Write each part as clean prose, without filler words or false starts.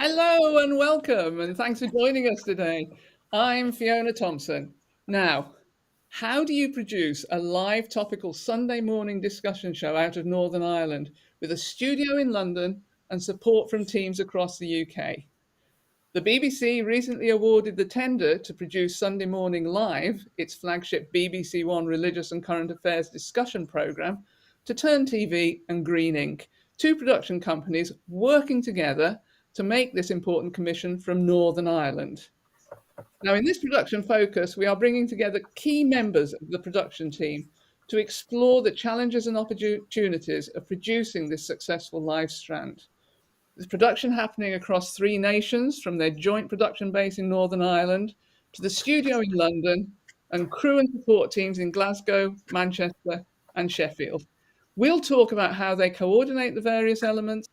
Hello and welcome, and thanks for joining us today. I'm Fiona Thompson. Now, how do you produce a live topical Sunday morning discussion show out of Northern Ireland with a studio in London and support from teams across the UK? The BBC recently awarded the tender to produce Sunday Morning Live, its flagship BBC One religious and current affairs discussion programme, to Turn TV and Green Ink, two production companies working together to make this important commission from Northern Ireland. Now, in this production focus, we are bringing together key members of the production team to explore the challenges and opportunities of producing this successful live strand. There's production happening across three nations, from their joint production base in Northern Ireland to the studio in London and crew and support teams in Glasgow, Manchester, and Sheffield. We'll talk about how they coordinate the various elements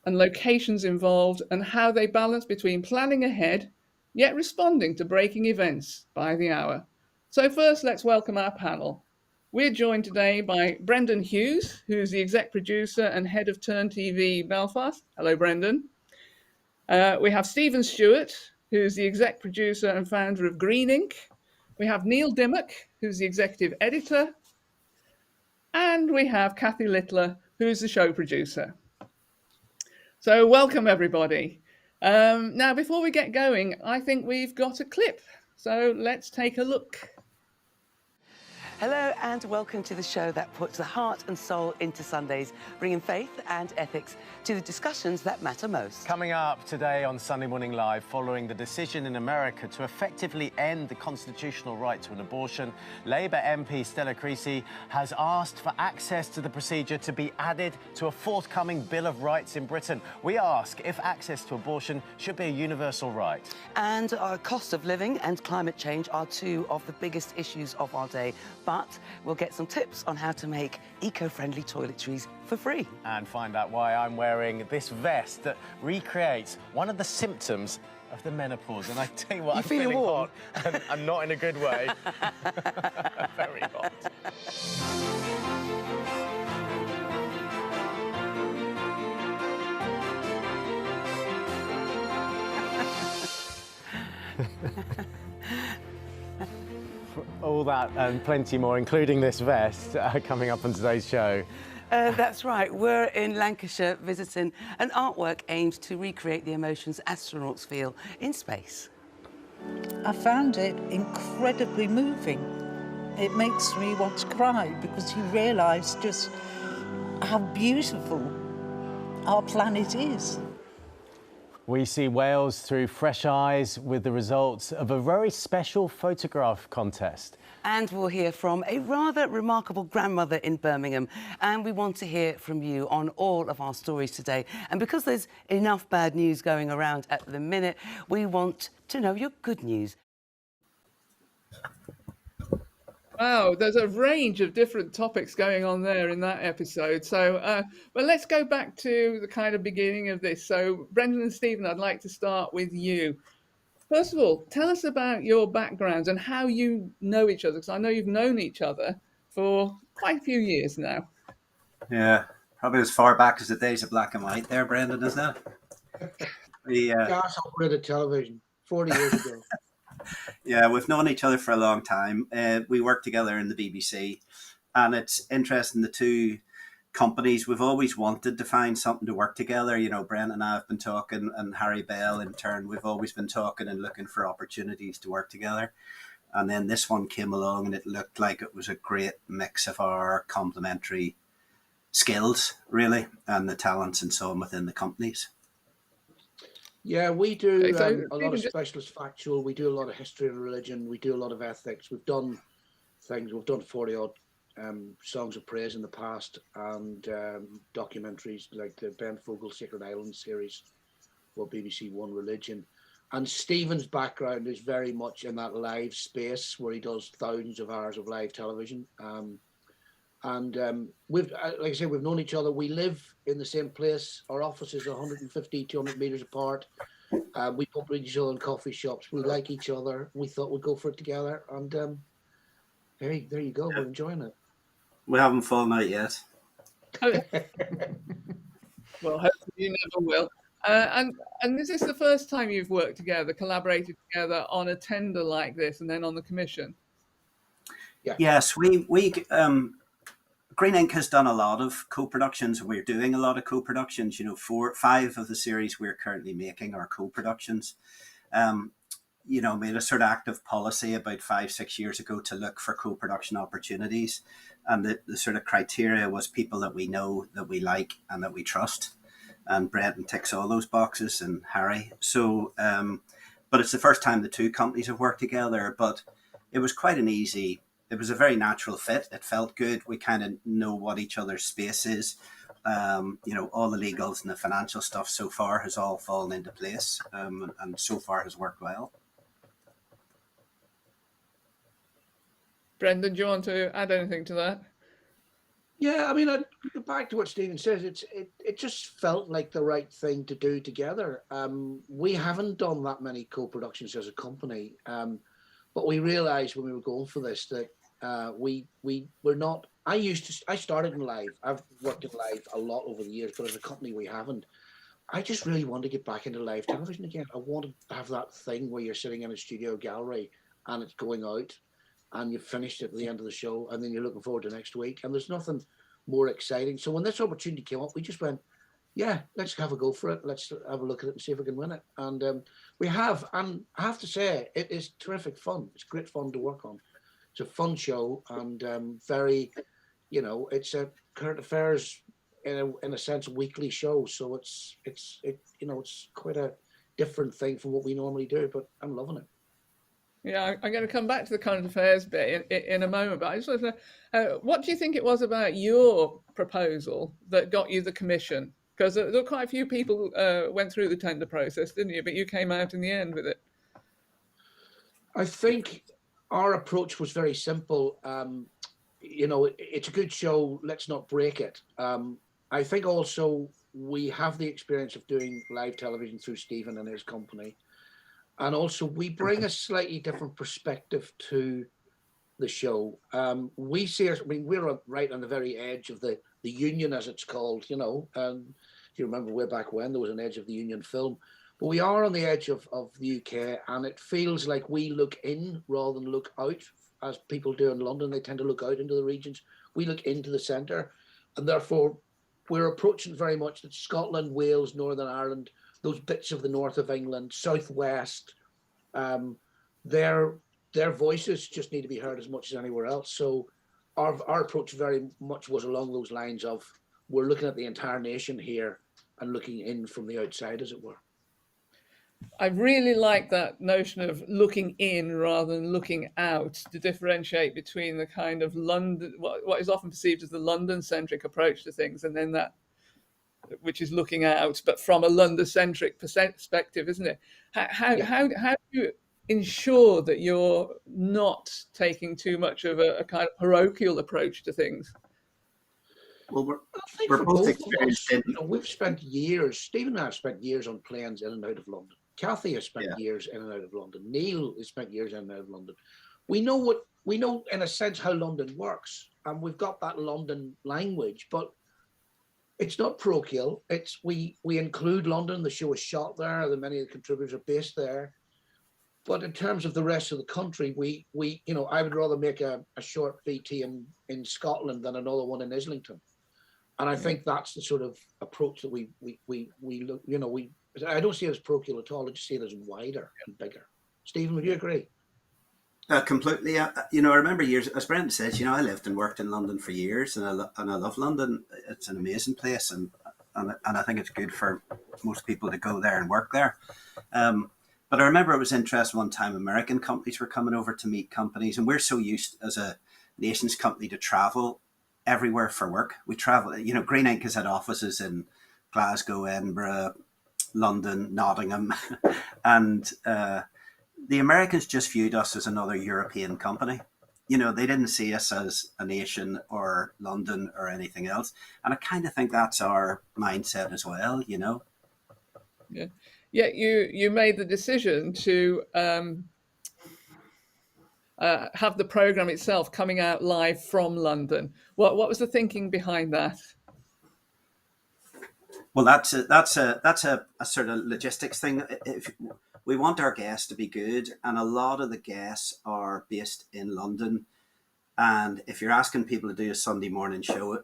and locations involved and how they balance between planning ahead yet responding to breaking events by the hour. So, first, let's welcome our panel. We're joined today by Brendan Hughes, who's the exec producer and head of Turn TV Belfast. Hello, Brendan. We have Stephen Stewart, who's the exec producer and founder of Green Ink. We have Neil Dimmock, who's the executive editor. And we have Kathy Littler, who's the show producer. So welcome, everybody. Now, before we get going, I think we've got a clip. So let's take a look. Hello and welcome to the show that puts the heart and soul into Sundays, bringing faith and ethics to the discussions that matter most. Coming up today on Sunday Morning Live, following the decision in America to effectively end the constitutional right to an abortion, Labour MP Stella Creasy has asked for access to the procedure to be added to a forthcoming Bill of Rights in Britain. We ask if access to abortion should be a universal right. And our cost of living and climate change are two of the biggest issues of our day. But we'll get some tips on how to make eco-friendly toiletries for free. And find out why I'm wearing this vest that recreates one of the symptoms of the menopause. And I tell you what, I'm feeling hot. And I'm not in a good way. Very hot. All that and plenty more, including this vest, coming up on today's show. That's right. We're in Lancashire visiting an artwork aimed to recreate the emotions astronauts feel in space. I found it incredibly moving. It makes me want to cry because you realise just how beautiful our planet is. We see Wales through fresh eyes with the results of a very special photograph contest. And we'll hear from a rather remarkable grandmother in Birmingham. And we want to hear from you on all of our stories today. And because there's enough bad news going around at the minute, we want to know your good news. Wow, there's a range of different topics going on there in that episode. So, but let's go back to the kind of beginning of this. So, Brendan and Stephen, I'd like to start with you. First of all, tell us about your backgrounds and how you know each other, because I know you've known each other for quite a few years now. Yeah, probably as far back as the days of black and white there, Brendan, isn't it? Gas operated television 40 years ago. Yeah, we've known each other for a long time. We work together in the BBC, and it's interesting, the two companies, we've always wanted to find something to work together. You know, Brent and I have been talking, and Harry Bell in turn, we've always been talking and looking for opportunities to work together. And then this one came along and it looked like it was a great mix of our complementary skills, really, and the talents and so on within the companies. Yeah, we do Okay, a lot of specialist factual. We do a lot of history and religion. We do a lot of ethics. We've done things. We've done 40-odd songs of praise in the past, and documentaries like the Ben Fogle Sacred Islands series for BBC One Religion. And Stephen's background is very much in that live space where he does thousands of hours of live television. We've, like I said, we've known each other. We live in the same place. Our offices are 150, 200 meters apart. We bump into each other in coffee shops. We like each other. We thought we'd go for it together. And there you go. We're enjoying it. We haven't fallen out yet. Well, hopefully you never will. And is this the first time you've worked together, collaborated together on a tender like this, and then on the commission? Yes, Green Ink has done a lot of co-productions, and we're doing a lot of co-productions. 5 of the series we're currently making are co-productions. Made a sort of active policy about 5-6 years ago to look for co-production opportunities, and the sort of criteria was people that we know, that we like, and that we trust. And Brendan ticks all those boxes, and Harry. So, but it's the first time the two companies have worked together. But it was quite an easy. It was a very natural fit. It felt good. We kind of know what each other's space is. All the legals and the financial stuff so far has all fallen into place, and so far has worked well. Brendan, do you want to add anything to that? Yeah, I mean, I'd go back to what Stephen says. It just felt like the right thing to do together. We haven't done that many co-productions as a company, but we realised when we were going for this that we were not. I started in live. I've worked in live a lot over the years, but as a company we haven't. I just really want to get back into live television again. I want to have that thing where you're sitting in a studio gallery and it's going out, and you've finished at the end of the show, and then you're looking forward to next week, and there's nothing more exciting. So when this opportunity came up, we just went, yeah, let's have a go for it. Let's have a look at it and see if we can win it. And we have, and I have to say, it is terrific fun. It's great fun to work on. It's a fun show, and very, it's a current affairs in a sense weekly show. So it's quite a different thing from what we normally do, but I'm loving it. Yeah, I'm going to come back to the current affairs bit in a moment, but I just want to know, what do you think it was about your proposal that got you the commission? Because there were quite a few people went through the tender process, didn't you? But you came out in the end with it. I think our approach was very simple. It's a good show. Let's not break it. I think also we have the experience of doing live television through Stephen and his company. And also, we bring a slightly different perspective to the show. We see, we're right on the very edge of the union, as it's called, And if you remember way back when there was an Edge of the Union film, but we are on the edge of the UK, and it feels like we look in rather than look out, as people do in London. They tend to look out into the regions. We look into the centre, and therefore we're approaching very much that Scotland, Wales, Northern Ireland, those bits of the north of England, southwest, their voices just need to be heard as much as anywhere else. So our approach very much was along those lines of, we're looking at the entire nation here and looking in from the outside, as it were. I really like that notion of looking in rather than looking out, to differentiate between the kind of London, what is often perceived as the London-centric approach to things, and then that which is looking out, but from a London-centric perspective, isn't it? How do you ensure that you're not taking too much of a kind of parochial approach to things? Well, we're both experienced in... we've spent years, Stephen and I have spent years on planes in and out of London. Kathy has spent years in and out of London. Neil has spent years in and out of London. We know in a sense how London works, and we've got that London language, but it's not parochial. It's we include London. The show is shot there. Many of the contributors are based there. But in terms of the rest of the country, we I would rather make a short BT in Scotland than another one in Islington. And I think that's the sort of approach that we look. I don't see it as parochial at all. I just see it as wider and bigger. Stephen, would you agree? Completely. I remember years, as Brendan says, I lived and worked in London for years, and I love London. It's an amazing place, and I think it's good for most people to go there and work there. But I remember it was interesting one time, American companies were coming over to meet companies, and we're so used as a nations company to travel everywhere for work. We travel, Green Ink has had offices in Glasgow, Edinburgh, London, Nottingham, and the Americans just viewed us as another European company. They didn't see us as a nation or London or anything else. And I kind of think that's our mindset as well, Yeah. Yeah, you made the decision to have the programme itself coming out live from London. What was the thinking behind that? Well, that's a sort of logistics thing. If we want our guests to be good, and a lot of the guests are based in London, and if you're asking people to do a Sunday morning show,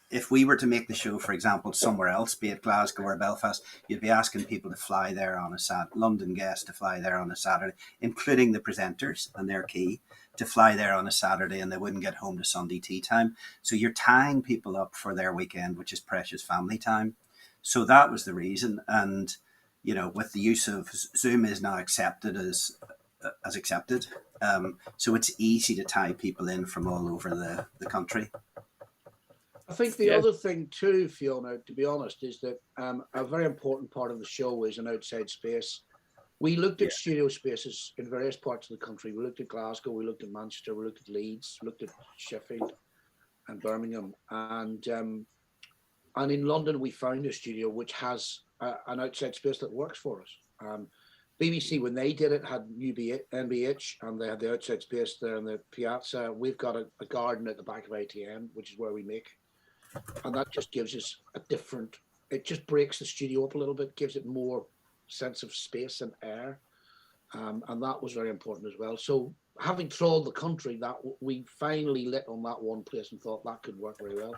if we were to make the show, for example, somewhere else, be it Glasgow or Belfast, you'd be asking people to fly there on a London guests to fly there on a Saturday, including the presenters, and they're key to fly there on a Saturday, and they wouldn't get home to Sunday tea time. So you're tying people up for their weekend, which is precious family time. So that was the reason. And, with the use of Zoom is now accepted as accepted. So it's easy to tie people in from all over the country. I think the other thing too, Fiona, to be honest, is that a very important part of the show is an outside space. We looked at studio spaces in various parts of the country. We looked at Glasgow, we looked at Manchester, we looked at Leeds, we looked at Sheffield and Birmingham. And in London, we found a studio which has an outside space that works for us. BBC, when they did it, had NBH, and they had the outside space there in the piazza. We've got a garden at the back of ATM, which is where we make. And that just gives us it just breaks the studio up a little bit, gives it more sense of space and air. And that was very important as well. So having trawled the country, that we finally lit on that one place and thought that could work very well.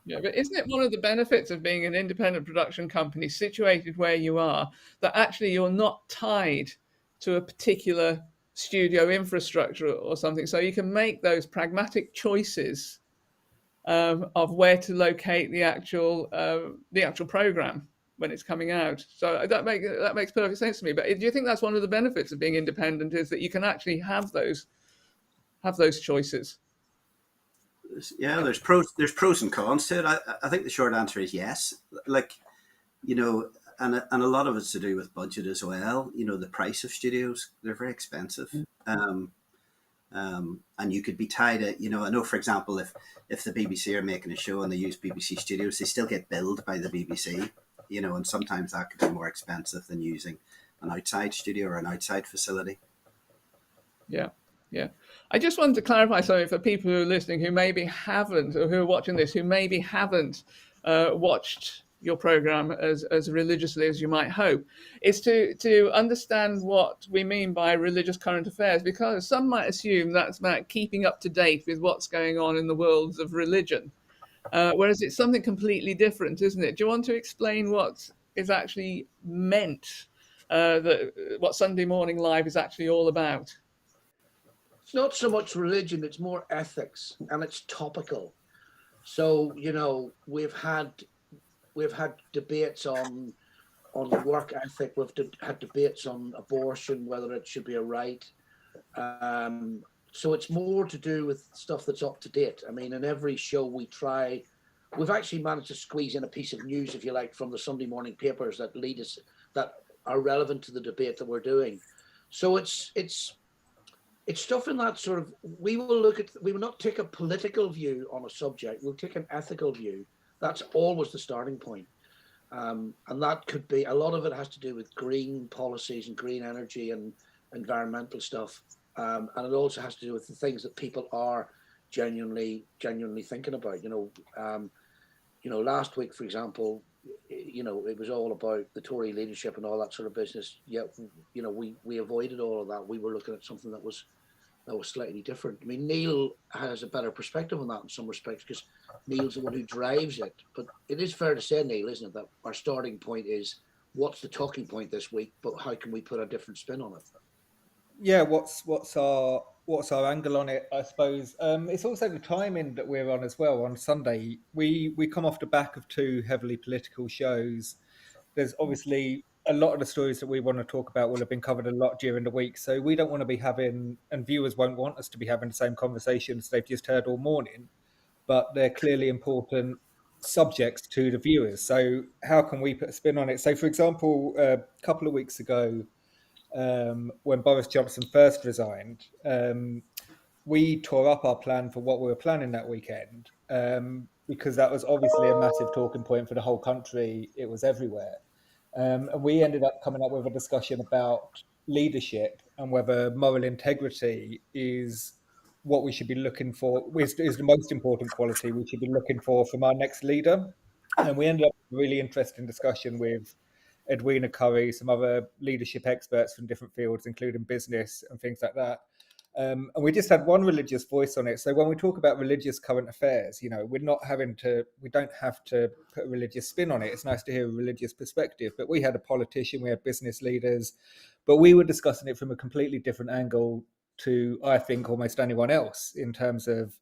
Yeah, but isn't it one of the benefits of being an independent production company situated where you are, that actually you're not tied to a particular studio infrastructure or something? So you can make those pragmatic choices of where to locate the actual program when it's coming out. So that makes perfect sense to me. But do you think that's one of the benefits of being independent, is that you can actually have those choices? Yeah, there's pros and cons to it. I think the short answer is yes. And a lot of it's to do with budget as well. The price of studios, they're very expensive. And you could be tied at, I know, for example, if the BBC are making a show and they use BBC studios, they still get billed by the BBC, and sometimes that could be more expensive than using an outside studio or an outside facility. Yeah. I just wanted to clarify something for people who are listening who maybe haven't, or who are watching this, who maybe haven't watched your program as religiously as you might hope, is to understand what we mean by religious current affairs, because some might assume that's about keeping up to date with what's going on in the worlds of religion, whereas it's something completely different, isn't it? Do you want to explain what is actually meant, what Sunday Morning Live is actually all about? It's not so much religion, it's more ethics, and it's topical. So, we've had debates on work ethic. We've had debates on abortion, whether it should be a right. So it's more to do with stuff that's up to date. I mean, in every show we've actually managed to squeeze in a piece of news, if you like, from the Sunday morning papers that are relevant to the debate that we're doing. So it's stuff in that sort of, we will not take a political view on a subject, we'll take an ethical view. That's always the starting point. And that could be, a lot of it has to do with green policies and green energy and environmental stuff. And it also has to do with the things that people are genuinely thinking about. Last week, for example, it was all about the Tory leadership and all that sort of business. Yet, we avoided all of that. We were looking at something that was slightly different. I mean, Neil has a better perspective on that in some respects, because Neil's the one who drives it. But it is fair to say, Neil, isn't it, that our starting point is what's the talking point this week, but how can we put a different spin on it? Yeah, what's our angle on it, I suppose. It's also the timing that we're on as well. On Sunday, we come off the back of two heavily political shows. There's obviously a lot of the stories that we want to talk about will have been covered a lot during the week. So we don't want to be having, and viewers won't want us to be having the same conversations they've just heard all morning, but they're clearly important subjects to the viewers. So how can we put a spin on it? So, for example, a couple of weeks ago, when Boris Johnson first resigned, we tore up our plan for what we were planning that weekend, because that was obviously a massive talking point for the whole country. It was everywhere. And we ended up coming up with a discussion about leadership and whether moral integrity is what we should be looking for, is the most important quality we should be looking for from our next leader. And we ended up with a really interesting discussion with Edwina Curry, some other leadership experts from different fields, including business and things like that. And we just had one religious voice on it. So when we talk about religious current affairs, we don't have to put a religious spin on it. It's nice to hear a religious perspective. But we had a politician, we had business leaders, but we were discussing it from a completely different angle to, I think, almost anyone else in terms of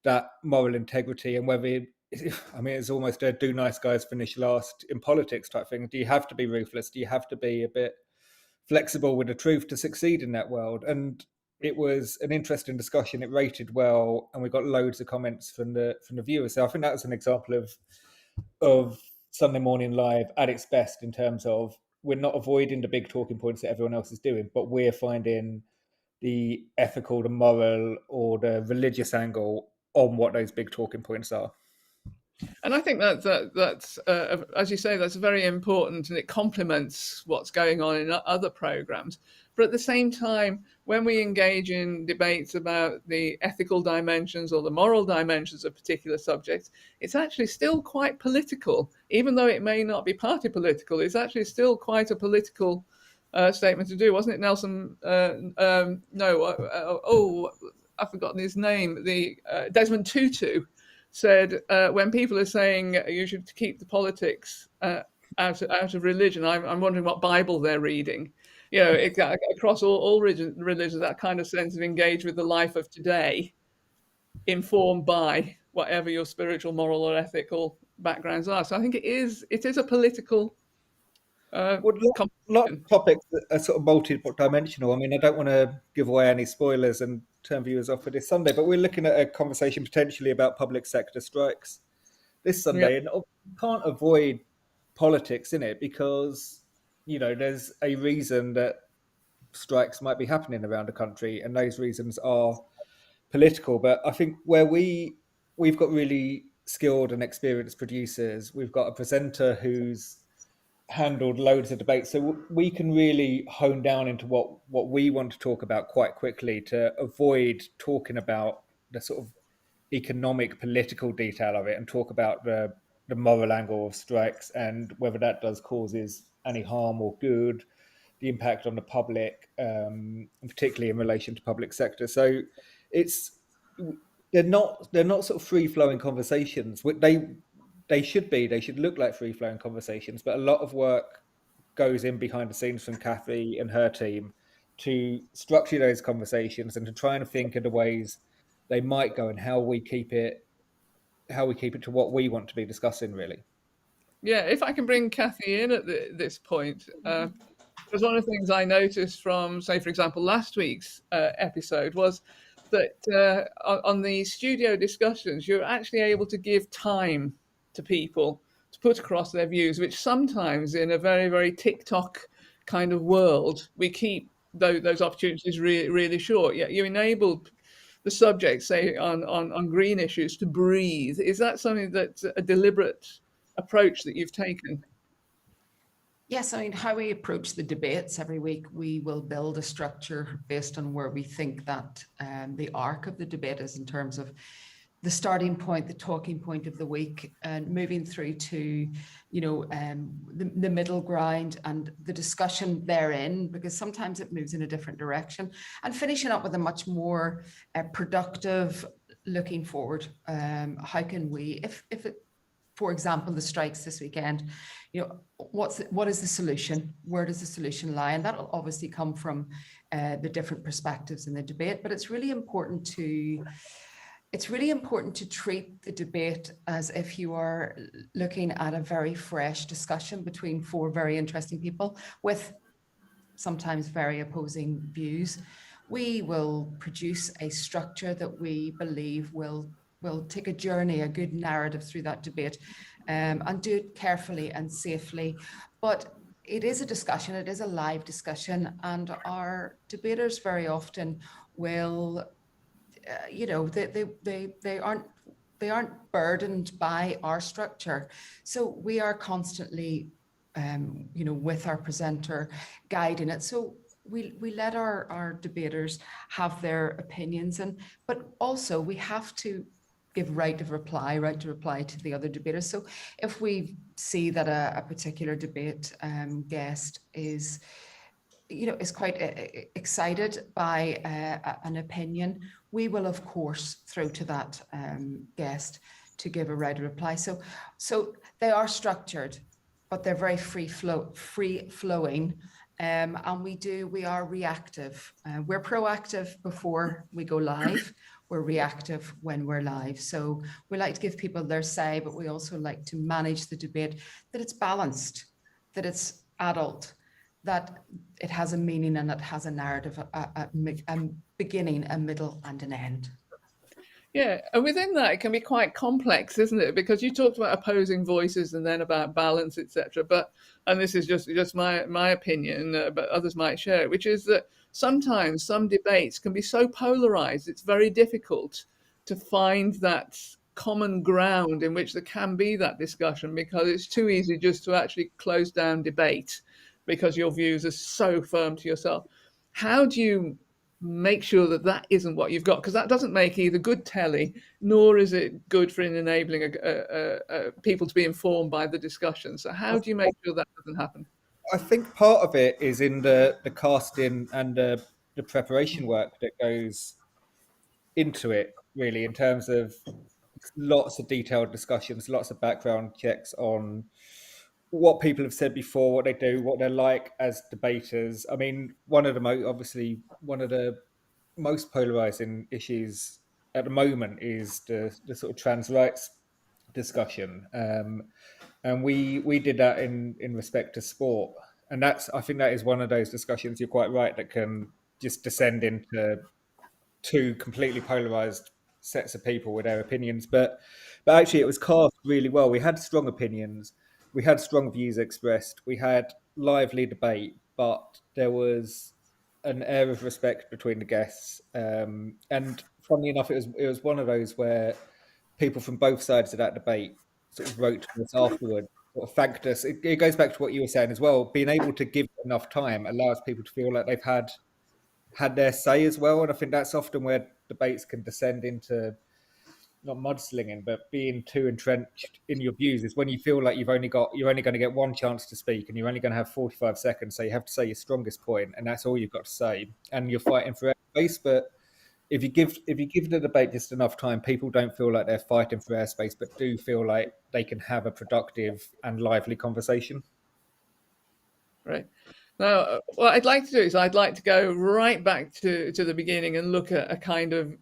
that moral integrity and whether it's almost a do nice guys finish last in politics type thing. Do you have to be ruthless? Do you have to be a bit flexible with the truth to succeed in that world? And it was an interesting discussion. It rated well, and we got loads of comments from the viewers. So I think that was an example of Sunday Morning Live at its best in terms of we're not avoiding the big talking points that everyone else is doing, but we're finding the ethical, the moral, or the religious angle on what those big talking points are. And I think that's as you say, that's very important, and it complements what's going on in other programs. But at the same time, when we engage in debates about the ethical dimensions or the moral dimensions of particular subjects, it's actually still quite political, even though it may not be party political. It's actually still quite a political statement to do, wasn't it, Nelson? I've forgotten his name. Desmond Tutu said when people are saying you should keep the politics out of religion, I'm wondering what Bible they're reading. Across all religions, that kind of sense of engage with the life of today, informed by whatever your spiritual, moral, or ethical backgrounds are. So I think it is a political. A lot of topics that are sort of multi-dimensional. I mean, I don't want to give away any spoilers and turn viewers off for this Sunday, but we're looking at a conversation potentially about public sector strikes this Sunday, and you can't avoid politics in it because there's a reason that strikes might be happening around the country, and those reasons are political. But I think where we've got really skilled and experienced producers, we've got a presenter who's handled loads of debates, so we can really hone down into what we want to talk about quite quickly to avoid talking about the sort of economic political detail of it and talk about the moral angle of strikes and whether that causes any harm or good, the impact on the public, particularly in relation to public sector. So they're not sort of free flowing conversations. They should look like free-flowing conversations, but a lot of work goes in behind the scenes from Kathy and her team to structure those conversations and to try and think of the ways they might go and how we keep it to what we want to be discussing, really. Yeah, if I can bring Kathy in at this point, because one of the things I noticed from, say, for example, last week's episode was that on the studio discussions, you're actually able to give time to people to put across their views, which sometimes in a very, very TikTok kind of world, we keep those opportunities really, really short. Yet you enabled the subject, say, on green issues to breathe. Is that something that's a deliberate approach that you've taken? Yes, I mean, how we approach the debates every week, we will build a structure based on where we think that the arc of the debate is in terms of the starting point, the talking point of the week, and moving through to, the middle ground and the discussion therein, because sometimes it moves in a different direction, and finishing up with a much more productive looking forward. How can we, if it, for example, the strikes this weekend, what is the solution? Where does the solution lie? And that will obviously come from the different perspectives in the debate, but it's really important to treat the debate as if you are looking at a very fresh discussion between four very interesting people with sometimes very opposing views. We will produce a structure that we believe will take a journey, a good narrative through that debate, and do it carefully and safely. But it is a discussion, it is a live discussion, and our debaters very often will they aren't burdened by our structure. So we are constantly, with our presenter guiding it. So we let our debaters have their opinions, but also we have to give right to reply to the other debaters. So if we see that a particular debate guest is quite excited by an opinion, we will of course throw to that guest to give a right of reply. So they are structured, but they're very free flowing. And we are reactive. We're proactive before we go live. We're reactive when we're live. So we like to give people their say, but we also like to manage the debate, that it's balanced, that it's adult, that it has a meaning and it has a narrative, a beginning, a middle and an end. Yeah, and within that, it can be quite complex, isn't it? Because you talked about opposing voices and then about balance, etc. But, and this is just my opinion, but others might share it, which is that sometimes some debates can be so polarized, it's very difficult to find that common ground in which there can be that discussion, because it's too easy just to actually close down debate because your views are so firm to yourself. How do you make sure that that isn't what you've got? Because that doesn't make either good telly, nor is it good for enabling people to be informed by the discussion. So how do you make sure that doesn't happen? I think part of it is in the casting and the preparation work that goes into it, really, in terms of lots of detailed discussions, lots of background checks on what people have said before, what they do, what they're like as debaters. I mean, one of the most polarizing issues at the moment is the sort of trans rights discussion, and we did that in respect to sport, and I think that is one of those discussions, you're quite right, that can just descend into two completely polarized sets of people with their opinions, but actually it was cast really well. We had strong opinions, we had strong views expressed, we had lively debate, but there was an air of respect between the guests, and funnily enough, it was one of those where people from both sides of that debate sort of wrote to us afterward, sort of thanked us. It goes back to what you were saying as well. Being able to give enough time allows people to feel like they've had their say as well, and I think that's often where debates can descend into not mudslinging, but being too entrenched in your views, is when you feel like you're only going to get one chance to speak, and you're only going to have 45 seconds, so you have to say your strongest point, and that's all you've got to say, and you're fighting for airspace. But if you give the debate just enough time, people don't feel like they're fighting for airspace, but do feel like they can have a productive and lively conversation. Right. Now, what I'd like to do is I'd like to go right back to the beginning and look at a kind of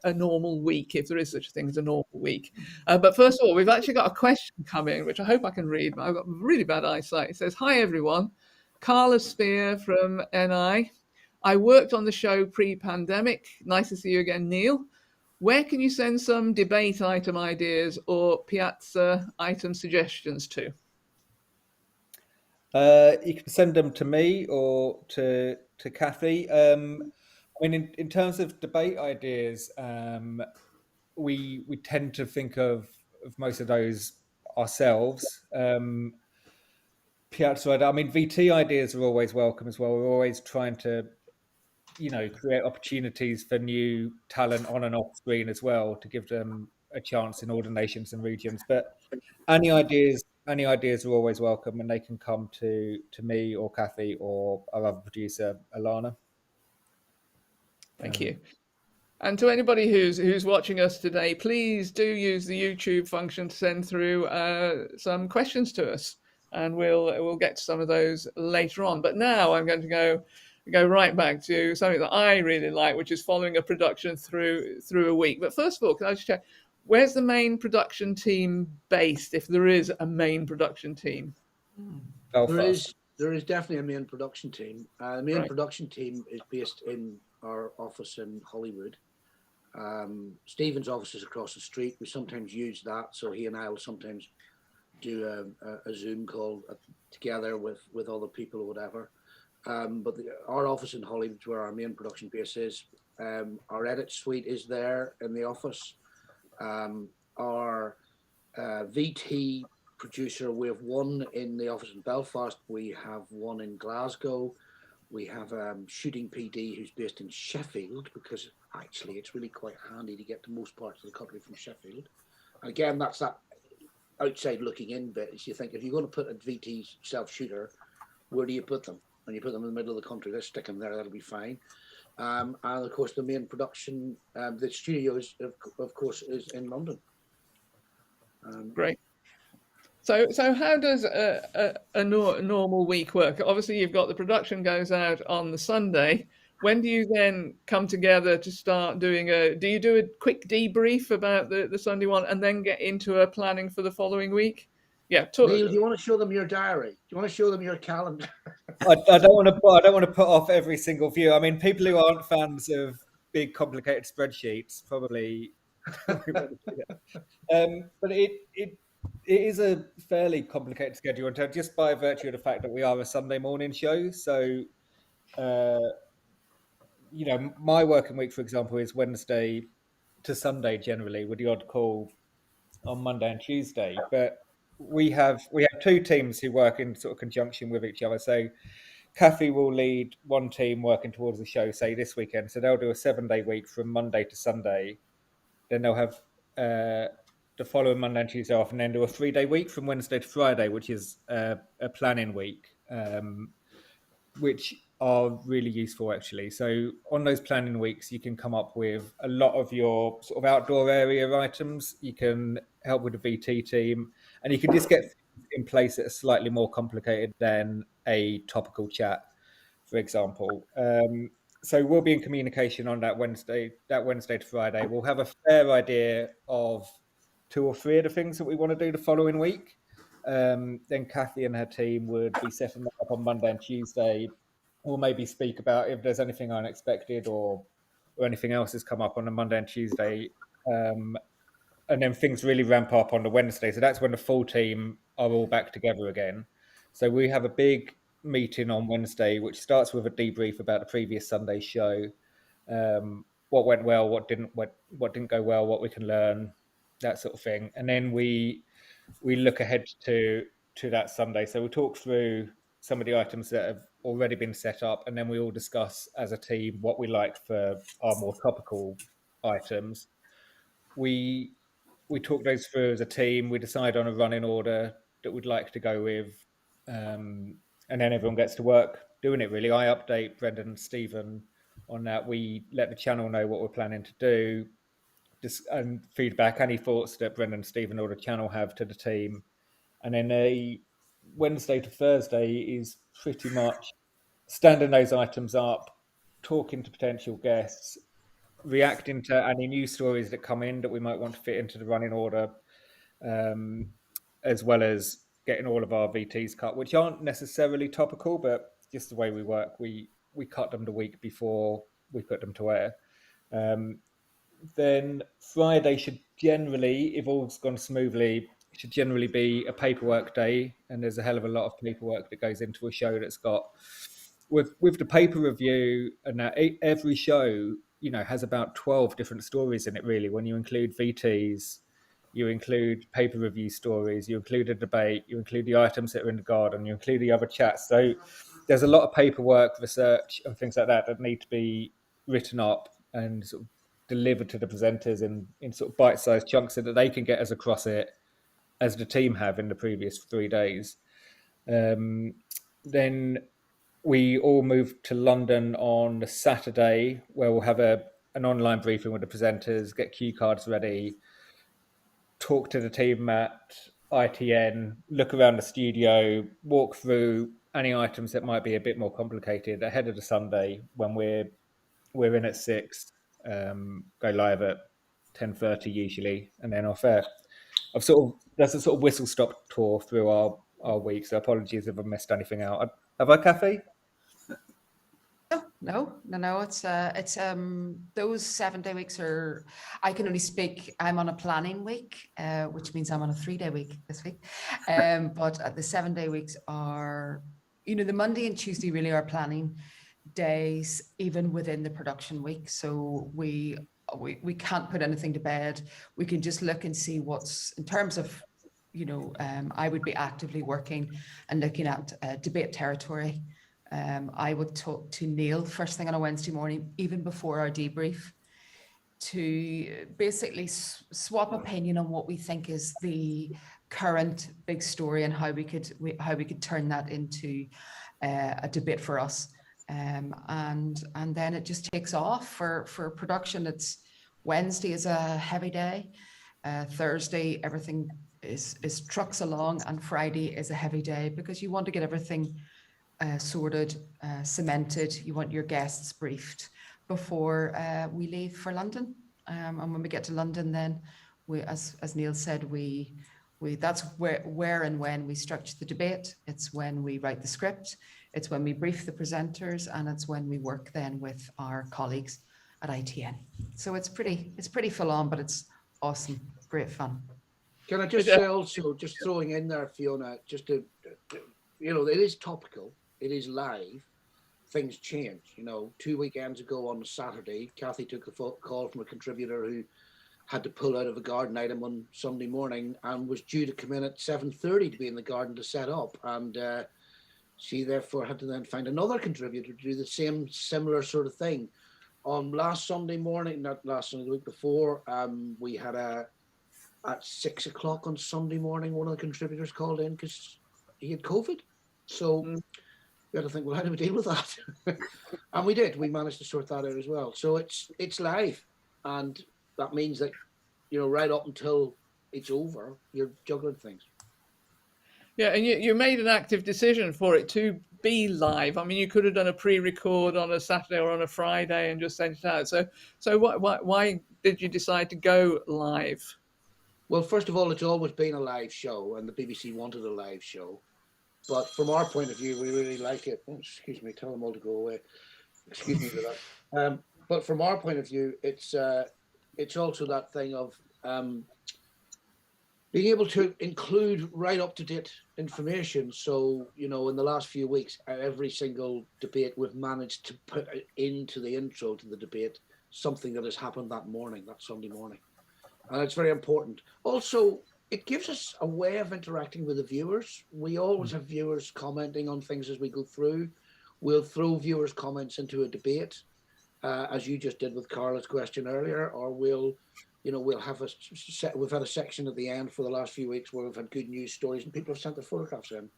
a normal week, if there is such a thing as a normal week. But first of all, we've actually got a question coming, which I hope I can read, but I've got really bad eyesight. It says, "Hi, everyone. Carla Spear from NI. I worked on the show pre-pandemic. Nice to see you again, Neil. Where can you send some debate item ideas or piazza item suggestions to?" You can send them to me or to Kathy. I mean, in terms of debate ideas, we tend to think of most of those ourselves. Piazza, I mean, VT ideas are always welcome as well. We're always trying to, create opportunities for new talent on and off screen as well, to give them a chance in all the nations and regions. But any ideas are always welcome, and they can come to me or Kathy or our other producer, Alana. Thank you. And to anybody who's watching us today, please do use the YouTube function to send through some questions to us, and we'll get to some of those later on. But now I'm going to go right back to something that I really like, which is following a production through a week. But first of all, can I just check, where's the main production team based, if there is a main production team? Belfast. There is definitely a main production team. The main production team is based in our office in Hollywood. Stephen's office is across the street. We sometimes use that, so he and I will sometimes do a Zoom call together with other people or whatever. But our office in Hollywood is where our main production base is. Our edit suite is there in the office. Our VT producer, we have one in the office in Belfast. We have one in Glasgow. We have Shooting PD, who's based in Sheffield, because actually it's really quite handy to get to most parts of the country from Sheffield. And again, that's that outside looking in bit. Is you think, if you're going to put a VT self-shooter, where do you put them? And you put them in the middle of the country. Let's stick them there. That'll be fine. And of course, the main production, the studio is, of course, is in London. Great. So how does a normal week work? Obviously, you've got the production goes out on the Sunday. When do you then come together to start doing do you do a quick debrief about the Sunday one and then get into a planning for the following week? Yeah. Neil, do you want to show them your diary? Do you want to show them your calendar? I don't want to put off every single view. I mean, people who aren't fans of big, complicated spreadsheets probably. But it is a fairly complicated schedule, and just by virtue of the fact that we are a Sunday morning show. So, my working week, for example, is Wednesday to Sunday generally, with the odd call on Monday and Tuesday. But we have two teams who work in sort of conjunction with each other. So Kathy will lead one team working towards the show, say this weekend. So they'll do a 7-day week from Monday to Sunday. Then they'll have the following Monday and Tuesday off, and then do a 3-day week from Wednesday to Friday, which is a planning week, which are really useful actually. So on those planning weeks, you can come up with a lot of your sort of outdoor area items. You can help with the VT team, and you can just get in place that are slightly more complicated than a topical chat, for example. So we'll be in communication on that Wednesday to Friday. We'll have a fair idea of 2 or 3 of the things that we want to do the following week. Then Kathy and her team would be setting that up on Monday and Tuesday. We'll maybe speak about if there's anything unexpected or anything else has come up on the Monday and Tuesday. And then things really ramp up on the Wednesday. So that's when the full team are all back together again. So we have a big meeting on Wednesday, which starts with a debrief about the previous Sunday's show, what went well, what didn't go well, what we can learn, that sort of thing. And then we look ahead to that Sunday. So we'll talk through some of the items that have already been set up, and then we all discuss as a team what we like for our more topical items. We talk those through as a team. We decide on a running order that we'd like to go with, and then everyone gets to work doing it, really. I update Brendan and Stephen on that. We let the channel know what we're planning to do, and feedback, any thoughts that Brendan and Stephen or the channel have to the team. And then a Wednesday to Thursday is pretty much standing those items up, talking to potential guests, reacting to any news stories that come in that we might want to fit into the running order, as well as getting all of our VTs cut, which aren't necessarily topical, but just the way we work, we cut them the week before we put them to air. Then Friday should generally, if all's gone smoothly, should generally be a paperwork day, and there's a hell of a lot of paperwork that goes into a show that's got with the paper review, and that every show has about 12 different stories in it, really. When you include VTs, you include paper review stories, you include a debate, you include the items that are in the garden, you include the other chats. So there's a lot of paperwork, research, and things like that need to be written up and sort of delivered to the presenters in sort of bite-sized chunks so that they can get as across it as the team have in the previous 3 days. Then we all move to London on the Saturday, where we'll have an online briefing with the presenters, get cue cards ready, talk to the team at ITN, look around the studio, walk through any items that might be a bit more complicated ahead of the Sunday when we're in at 6, go live at 10:30 usually, and then off air. That's a sort of whistle stop tour through our week. So apologies if I missed anything out. Have I, Kathy? No. It's those 7-day weeks are. I can only speak. I'm on a planning week, which means I'm on a 3-day week this week. But the 7-day weeks are, the Monday and Tuesday really are planning days, even within the production week. So we can't put anything to bed. We can just look and see what's in terms of, I would be actively working and looking at debate territory. I would talk to Neil first thing on a Wednesday morning, even before our debrief, to basically swap opinion on what we think is the current big story and how we could turn that into a debate for us. And then it just takes off for production. It's Wednesday is a heavy day. Thursday, everything is trucks along, and Friday is a heavy day because you want to get everything sorted, cemented. You want your guests briefed before we leave for London. And when we get to London, then we, as Neil said, we that's where and when we structure the debate. It's when we write the script. It's when we brief the presenters, and it's when we work then with our colleagues at ITN. So it's pretty full on, but it's awesome, great fun. Can I just say also, just throwing in there, Fiona, just to it is topical, it is live. Things change. 2 weekends ago on Saturday, Kathy took a call from a contributor who had to pull out of a garden item on Sunday morning and was due to come in at 7:30 to be in the garden to set up. And she therefore had to then find another contributor to do the similar sort of thing. On last Sunday morning, not last Sunday, the week before, we had at 6 o'clock on Sunday morning, one of the contributors called in because he had COVID. So we had to think, well, how do we deal with that? And we did. We managed to sort that out as well. So it's live, and that means that right up until it's over, you're juggling things. Yeah, and you made an active decision for it to be live. I mean, you could have done a pre-record on a Saturday or on a Friday and just sent it out. So why did you decide to go live? Well, first of all, it's always been a live show, and the BBC wanted a live show. But from our point of view, we really like it. Oh, excuse me, tell them all to go away. Excuse me for that. But from our point of view, it's also that thing of being able to include right up-to-date information. So, in the last few weeks, every single debate, we've managed to put into the intro to the debate something that has happened that morning, that Sunday morning. And it's very important. Also, it gives us a way of interacting with the viewers. We always have viewers commenting on things as we go through. We'll throw viewers' comments into a debate, as you just did with Carla's question earlier, or we'll have we've had a section at the end for the last few weeks where we've had good news stories and people have sent their photographs in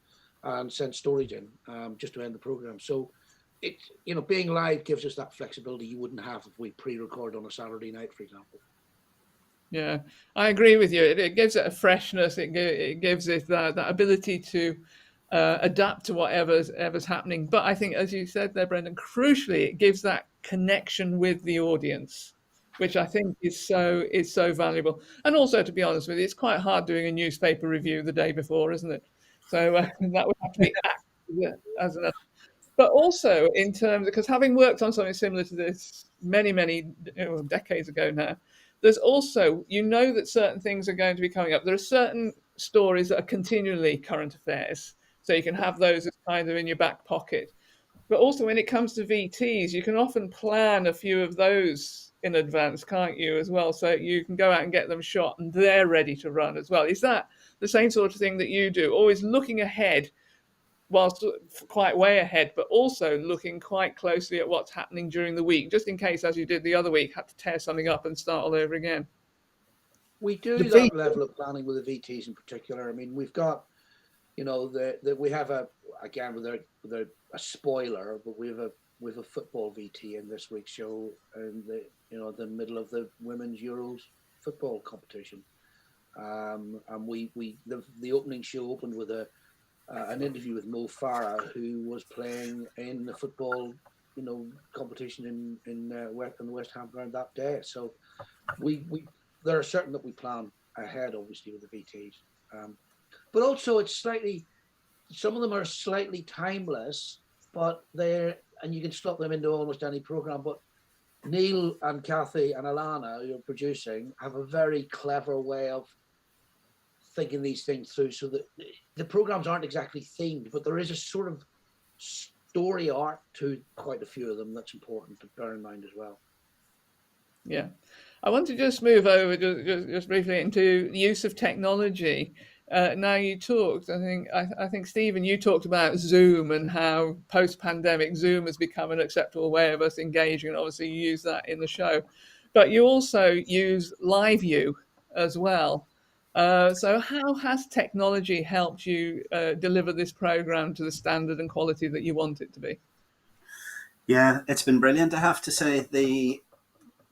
and sent stories in just to end the program. So being live gives us that flexibility you wouldn't have if we pre-record on a Saturday night, for example. Yeah, I agree with you. It gives it a freshness. It gives it that ability to adapt to whatever's happening. But I think, as you said there, Brendan, crucially, it gives that connection with the audience, which I think is so valuable. And also, to be honest with you, it's quite hard doing a newspaper review the day before, isn't it? So that would have to be active as an. But also in terms, because having worked on something similar to this many decades ago now, there's also, that certain things are going to be coming up. There are certain stories that are continually current affairs. So you can have those as kind of in your back pocket. But also when it comes to VTs, you can often plan a few of those in advance, can't you, as well? So you can go out and get them shot and they're ready to run as well. Is that the same sort of thing that you do? Always looking ahead, whilst quite way ahead, but also looking quite closely at what's happening during the week, just in case, as you did the other week, had to tear something up and start all over again. We do that level of planning with the VTs in particular. I mean, we've got, we have with a spoiler, but we have a football VT in this week's show, in the middle of the Women's Euros football competition, and the opening show opened with an interview with Mo Farah, who was playing in the football, competition in the West Ham ground that day. So there are certain that we plan ahead, obviously, with the VTs. But also some of them are slightly timeless, but and you can slot them into almost any program. But Neil and Kathy and Alana, who are producing, have a very clever way of thinking these things through, so that the programs aren't exactly themed, but there is a sort of story arc to quite a few of them that's important to bear in mind as well. Yeah, I want to just move over just briefly into the use of technology. Now you talked, I think Stephen, you talked about Zoom and how post-pandemic Zoom has become an acceptable way of us engaging, and obviously you use that in the show, but you also use LiveView as well. So how has technology helped you deliver this program to the standard and quality that you want it to be? Yeah, it's been brilliant, I have to say.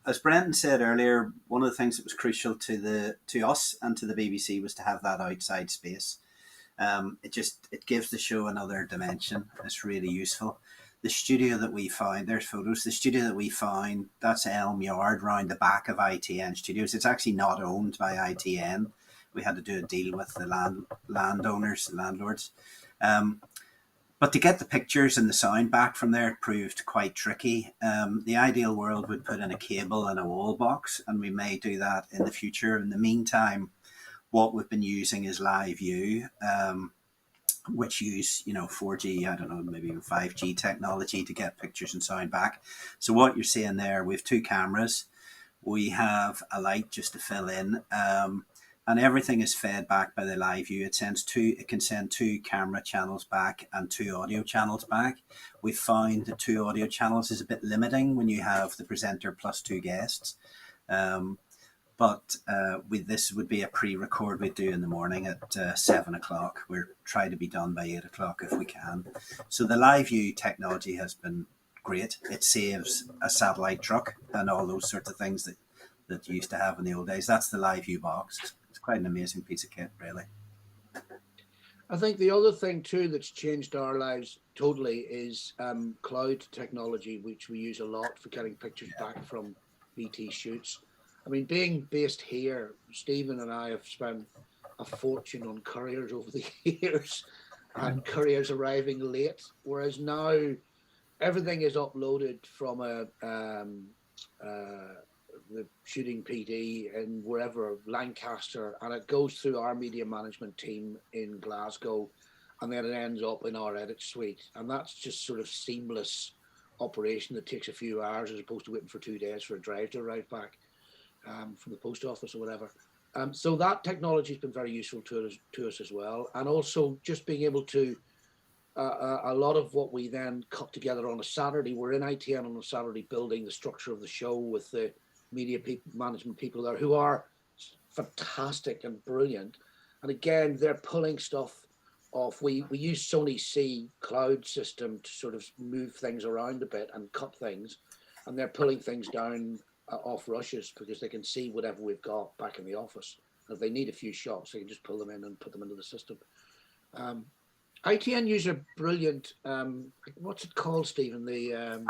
As Brendan said earlier, one of the things that was crucial to us and to the BBC was to have that outside space. It gives the show another dimension. It's really useful. The studio that we found, there's photos. The studio that we found, that's Elm Yard, round the back of ITN Studios. It's actually not owned by ITN. We had to do a deal with the landlords. But to get the pictures and the sound back from there proved quite tricky. The ideal world would put in a cable and a wall box, and we may do that in the future. In the meantime, what we've been using is LiveView, which use 4G, I don't know, maybe even 5G technology to get pictures and sound back. So what you're seeing there, we have two cameras. We have a light just to fill in. And everything is fed back by the LiveView. It can send two camera channels back and two audio channels back. We found the two audio channels is a bit limiting when you have the presenter plus two guests. But this would be a pre-record we'd do in the morning at 7 o'clock. We're trying to be done by 8 o'clock if we can. So the LiveView technology has been great. It saves a satellite truck and all those sorts of things that you used to have in the old days. That's the LiveView box. It's quite an amazing piece of kit, really. I think the other thing too that's changed our lives totally is cloud technology, which we use a lot for getting pictures back from BT shoots. I mean, being based here, Stephen and I have spent a fortune on couriers over the years, and couriers arriving late, whereas now everything is uploaded from the shooting PD in wherever, Lancaster, and it goes through our media management team in Glasgow, and then it ends up in our edit suite, and that's just sort of seamless operation that takes a few hours as opposed to waiting for 2 days for a drive to arrive back from the post office or whatever. So that technology has been very useful to us as well, and also just being able to a lot of what we then cut together on a Saturday. We're in ITN on a Saturday building the structure of the show with the media management people there who are fantastic and brilliant. And again, they're pulling stuff off. We use Sony C cloud system to sort of move things around a bit and cut things. And they're pulling things down off rushes because they can see whatever we've got back in the office. And if they need a few shots, they can just pull them in and put them into the system. ITN use a brilliant, what's it called, Stephen? The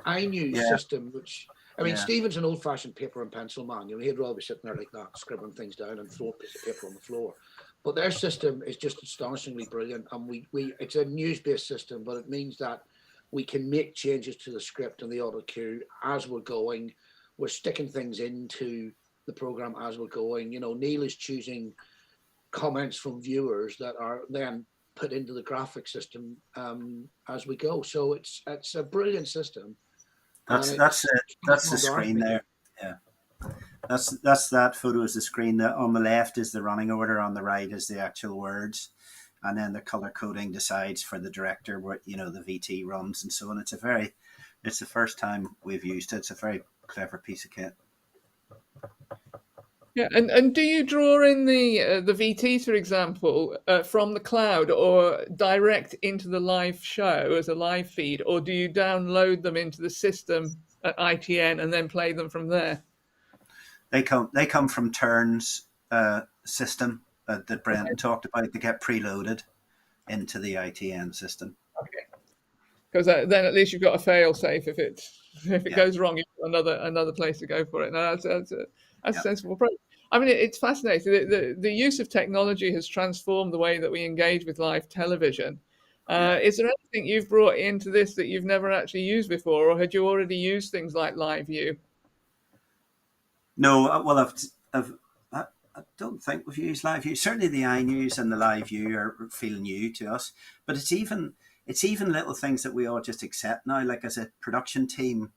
iNews system, which, I mean, Stephen's an old-fashioned paper and pencil man. You know, he'd rather be sitting there like that, scribbling things down and throw a piece of paper on the floor. But their system is just astonishingly brilliant, and it's a news-based system, but it means that we can make changes to the script and the auto cue as we're going. We're sticking things into the program as we're going. You know, Neil is choosing comments from viewers that are then put into the graphic system as we go. So it's a brilliant system. That's the screen there. Yeah, that's that photo is the screen. On the left is the running order. On the right is the actual words, and then the color coding decides for the director what the VT runs and so on. It's the first time we've used it. It's a very clever piece of kit. Yeah, and do you draw in the VTs, for example, from the cloud or direct into the live show as a live feed, or do you download them into the system at ITN and then play them from there? They come from Turn's system that Brendan talked about. They get preloaded into the ITN system. Okay, because then at least you've got a fail safe if it goes wrong, you've got another place to go for it. No, that's a sensible approach. I mean, it's fascinating. The use of technology has transformed the way that we engage with live television. Is there anything you've brought into this that you've never actually used before, or had you already used things like LiveView? No, well, I don't think we've used LiveView. Certainly the iNews and the LiveView feel new to us, but it's even little things that we all just accept now. Like as a production team,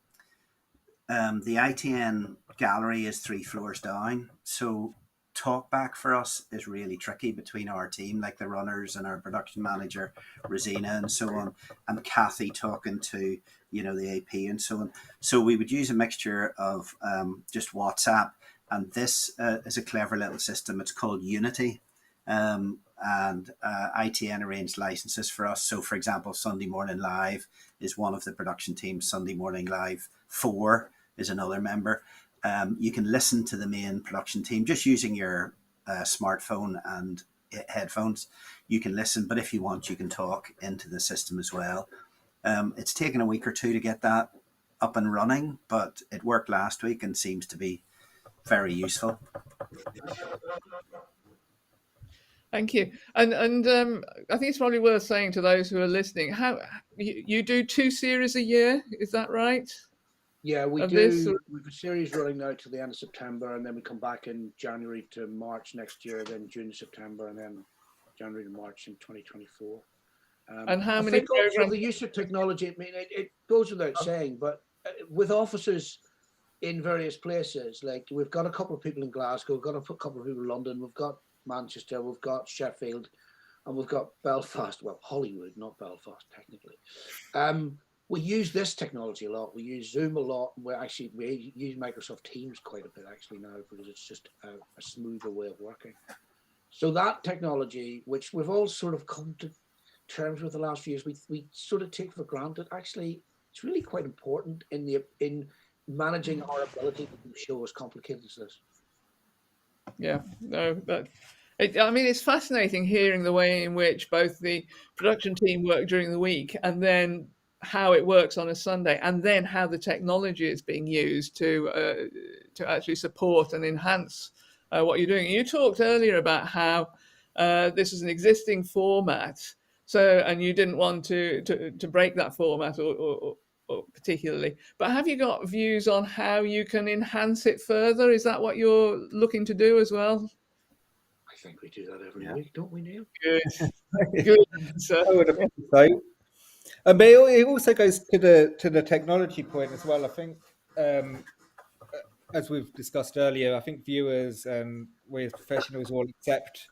the ITN gallery is 3 floors down. So talk back for us is really tricky between our team, like the runners and our production manager, Rosina, and so on, and Kathy talking to, the AP and so on. So we would use a mixture of just WhatsApp, and this is a clever little system. It's called Unity. And ITN arranged licenses for us. So, for example, Sunday Morning Live is one of the production teams. Sunday Morning Live 4 is another member. You can listen to the main production team just using your smartphone and headphones. You can listen, but if you want, you can talk into the system as well. It's taken a week or two to get that up and running, but it worked last week and seems to be very useful. Thank you. And I think it's probably worth saying to those who are listening, how you do 2 series a year, is that right? Yeah, we Of do. this, or- We have a series running now to the end of September, and then we come back in January to March next year, then June to September, and then January to March in 2024. And how I many think also programs? the use of technology, I mean, it goes without saying, but with offices in various places, like we've got a couple of people in Glasgow, we've got a couple of people in London, we've got Manchester, we've got Sheffield, and we've got Belfast. Well, Hollywood, not Belfast, technically. We use this technology a lot. We use Zoom a lot. We use Microsoft Teams quite a bit actually now, because it's just a smoother way of working. So that technology, which we've all sort of come to terms with the last few years, we sort of take for granted. Actually, it's really quite important in managing our ability to do show as complicated as this. Yeah, no, it's fascinating hearing the way in which both the production team work during the week and then how it works on a Sunday, and then how the technology is being used to actually support and enhance what you're doing. You talked earlier about how this is an existing format, and you didn't want to break that format or particularly. But have you got views on how you can enhance it further? Is that what you're looking to do as well? I think we do that every week, don't we, Neil? Good, good. So, I would have thought so. But it also goes to the technology point as well. I think, as we've discussed earlier, I think viewers and we as professionals will accept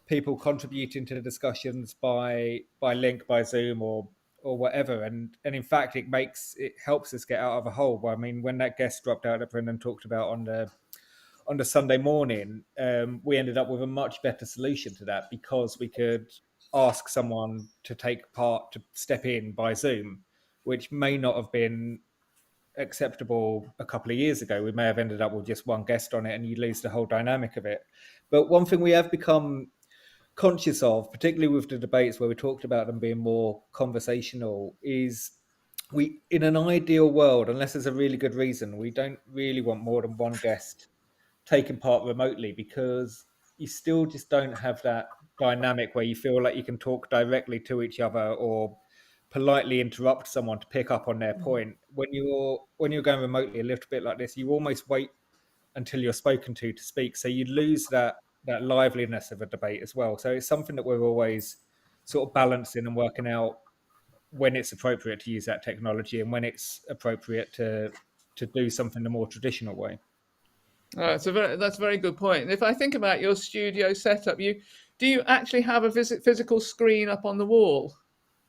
people contributing to the discussions by link, by Zoom or whatever, and in fact it helps us get out of a hole. I mean, when that guest dropped out that Brendan talked about on the Sunday morning, we ended up with a much better solution to that, because we could ask someone to take part, to step in by Zoom, which may not have been acceptable a couple of years ago. We may have ended up with just one guest on it, and you lose the whole dynamic of it. But one thing we have become conscious of, particularly with the debates where we talked about them being more conversational, is we, in an ideal world, unless there's a really good reason, we don't really want more than one guest taking part remotely, because you still just don't have that dynamic where you feel like you can talk directly to each other or politely interrupt someone to pick up on their point. When you're going remotely a little bit like this, you almost wait until you're spoken to speak, so you lose that liveliness of a debate as well. So it's something that we're always sort of balancing and working out when it's appropriate to use that technology and when it's appropriate to do something the more traditional way. that's a very good point. And if I think about your studio setup, do you actually have a physical screen up on the wall?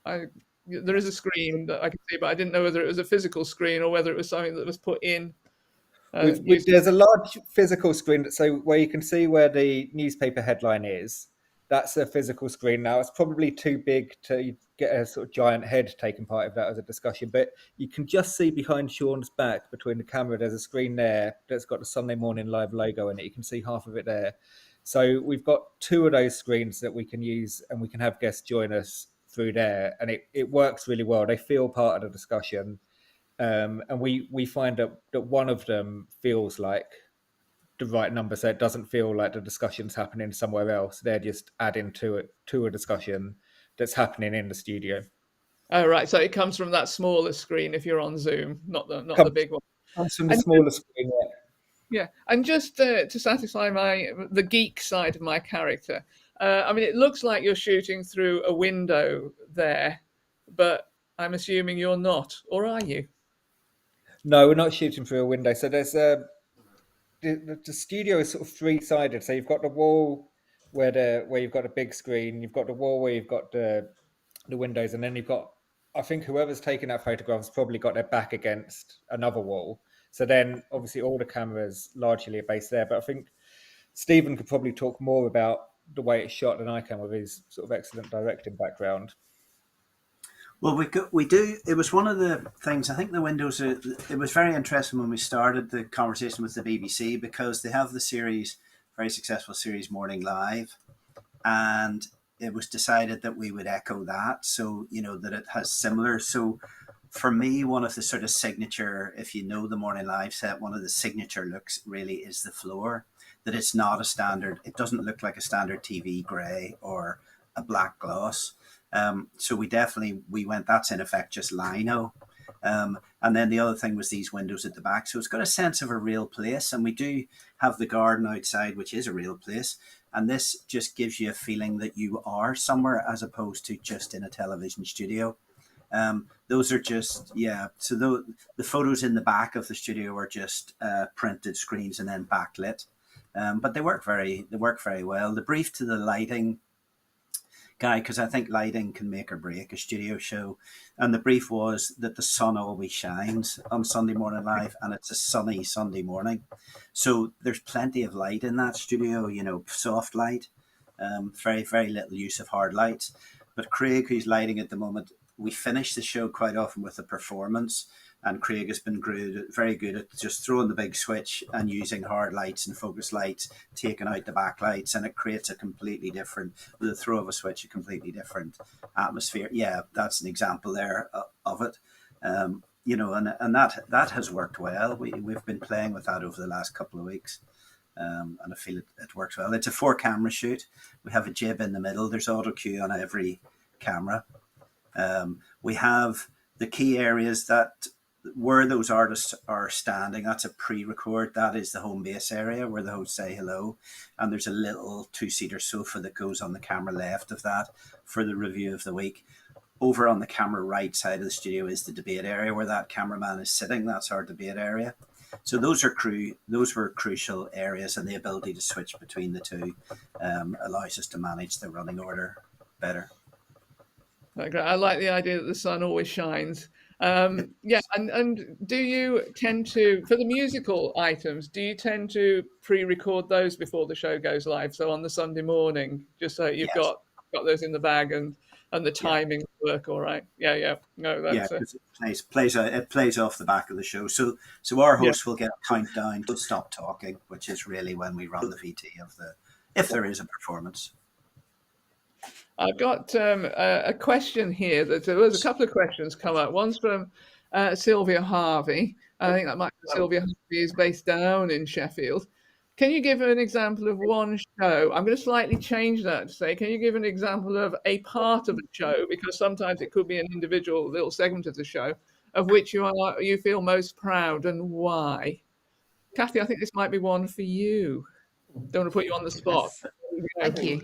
There is a screen that I can see, but I didn't know whether it was a physical screen or whether it was something that was put in. There's a large physical screen, so where you can see where the newspaper headline is. That's a physical screen. Now, it's probably too big to get a sort of giant head taking part of that as a discussion, but you can just see behind Sean's back, between the camera, there's a screen there that's got the Sunday Morning Live logo in it. You can see half of it there. So we've got 2 of those screens that we can use, and we can have guests join us through there, and it works really well. They feel part of the discussion. And we find that one of them feels like the right number, so it doesn't feel like the discussion's happening somewhere else. They're just adding to a discussion that's happening in the studio. Oh, right. So it comes from that smaller screen if you're on Zoom, not the big one. Comes from the smaller screen. Yeah, and just to satisfy the geek side of my character, I mean, it looks like you're shooting through a window there, but I'm assuming you're not, or are you? No, we're not shooting through a window. So there's the studio is sort of three-sided. So you've got the wall where you've got a big screen, you've got the wall where you've got the windows, and then you've got, I think whoever's taking that photograph has probably got their back against another wall. So then obviously all the cameras largely are based there. But I think Stephen could probably talk more about the way it's shot than I can with his sort of excellent directing background. Well, we do. It was one of the things. I think the windows. It was very interesting when we started the conversation with the BBC, because they have the series, very successful series, Morning Live, and it was decided that we would echo that. So that it has similar. So for me, one of the sort of signature, if you know the Morning Live set, one of the signature looks really is the floor. That it's not a standard. It doesn't look like a standard TV grey or a black gloss. So we went, that's in effect just lino. And then the other thing was these windows at the back. So it's got a sense of a real place. And we do have the garden outside, which is a real place. And this just gives you a feeling that you are somewhere as opposed to just in a television studio. Those are just, so the photos in the back of the studio are just printed screens and then backlit. But they work very well. The brief to the lighting guy, because I think lighting can make or break a studio show, and the brief was that the sun always shines on Sunday Morning Live, and it's a sunny Sunday morning, so there's plenty of light in that studio, soft light, very, very little use of hard lights. But Craig, who's lighting at the moment, we finish the show quite often with a performance, and Craig has been very good at just throwing the big switch and using hard lights and focus lights, taking out the backlights, and it creates a completely different, with the throw of a switch, a completely different atmosphere. Yeah, that's an example there of it. And that has worked well. We've been playing with that over the last couple of weeks. And I feel it works well. It's a 4-camera shoot. We have a jib in the middle. There's auto cue on every camera. We have the key areas that where those artists are standing. That's a pre-record. That is the home base area where the hosts say hello. And there's a little 2-seater sofa that goes on the camera left of that for the review of the week. Over on the camera right side of the studio is the debate area where that cameraman is sitting. That's our debate area. So those were crucial areas, and the ability to switch between the two allows us to manage the running order better. I like the idea that the sun always shines. And do you tend to, for the musical items, do you tend to pre-record those before the show goes live? So on the Sunday morning, just so you've got those in the bag and the timing work all right. Yeah. No, that's it plays off the back of the show. So our host will get a countdown to stop talking, which is really when we run the VT of if there is a performance. I've got a question here. There was a couple of questions come up. One's from Sylvia Harvey. I think that might be Sylvia Harvey is based down in Sheffield. Can you give an example of one show? I'm going to slightly change that to say, can you give an example of a part of a show? Because sometimes it could be an individual little segment of the show of which you feel most proud, and why. Kathy, I think this might be one for you. Don't want to put you on the spot. Thank you.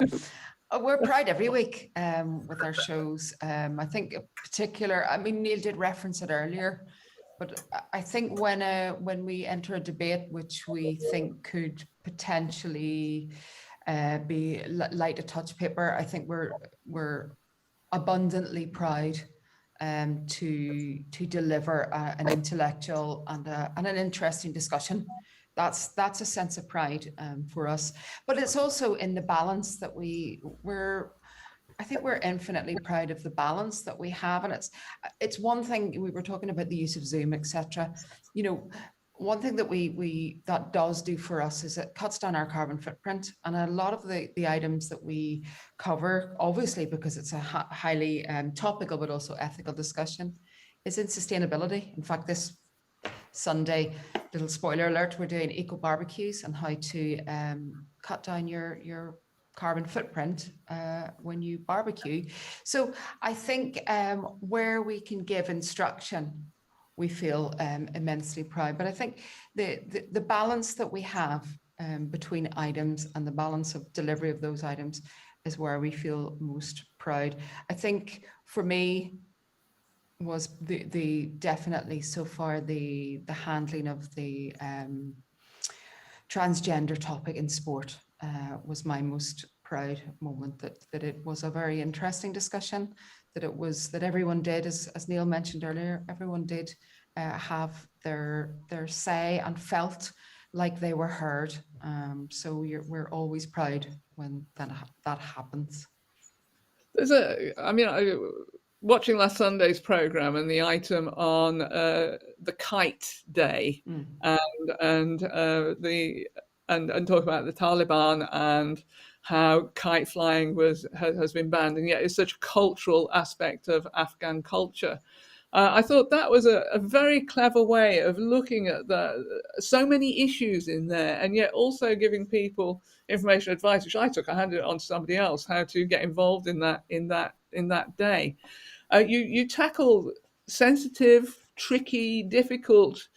We're proud every week with our shows. I think in particular, Neil did reference it earlier, but I think when we enter a debate which we think could potentially be light a touch paper, I think we're abundantly proud to deliver an intellectual and an interesting discussion. That's a sense of pride for us, but it's also in the balance that I think we're infinitely proud of the balance that we have, and it's one thing. We were talking about the use of Zoom, etc. One thing that that does do for us is it cuts down our carbon footprint, and a lot of the items that we cover, obviously because it's a highly topical but also ethical discussion, is in sustainability. In fact, this Sunday, little spoiler alert, we're doing eco barbecues and how to cut down your carbon footprint when you barbecue. So I think where we can give instruction, we feel immensely proud. But I think the balance that we have between items and the balance of delivery of those items is where we feel most proud. I think for me, was the definitely so far the handling of the transgender topic in sport was my most proud moment, that it was a very interesting discussion, that everyone did, as Neil mentioned earlier, everyone did have their say and felt like they were heard. So we're always proud when that happens. Watching last Sunday's program and the item on the Kite Day, and talk about the Taliban and how kite flying has been banned, and yet it's such a cultural aspect of Afghan culture. I thought that was a very clever way of looking at so many issues in there, and yet also giving people information, advice, which I took. I handed it on to somebody else, how to get involved in that day. You tackle sensitive, tricky, difficult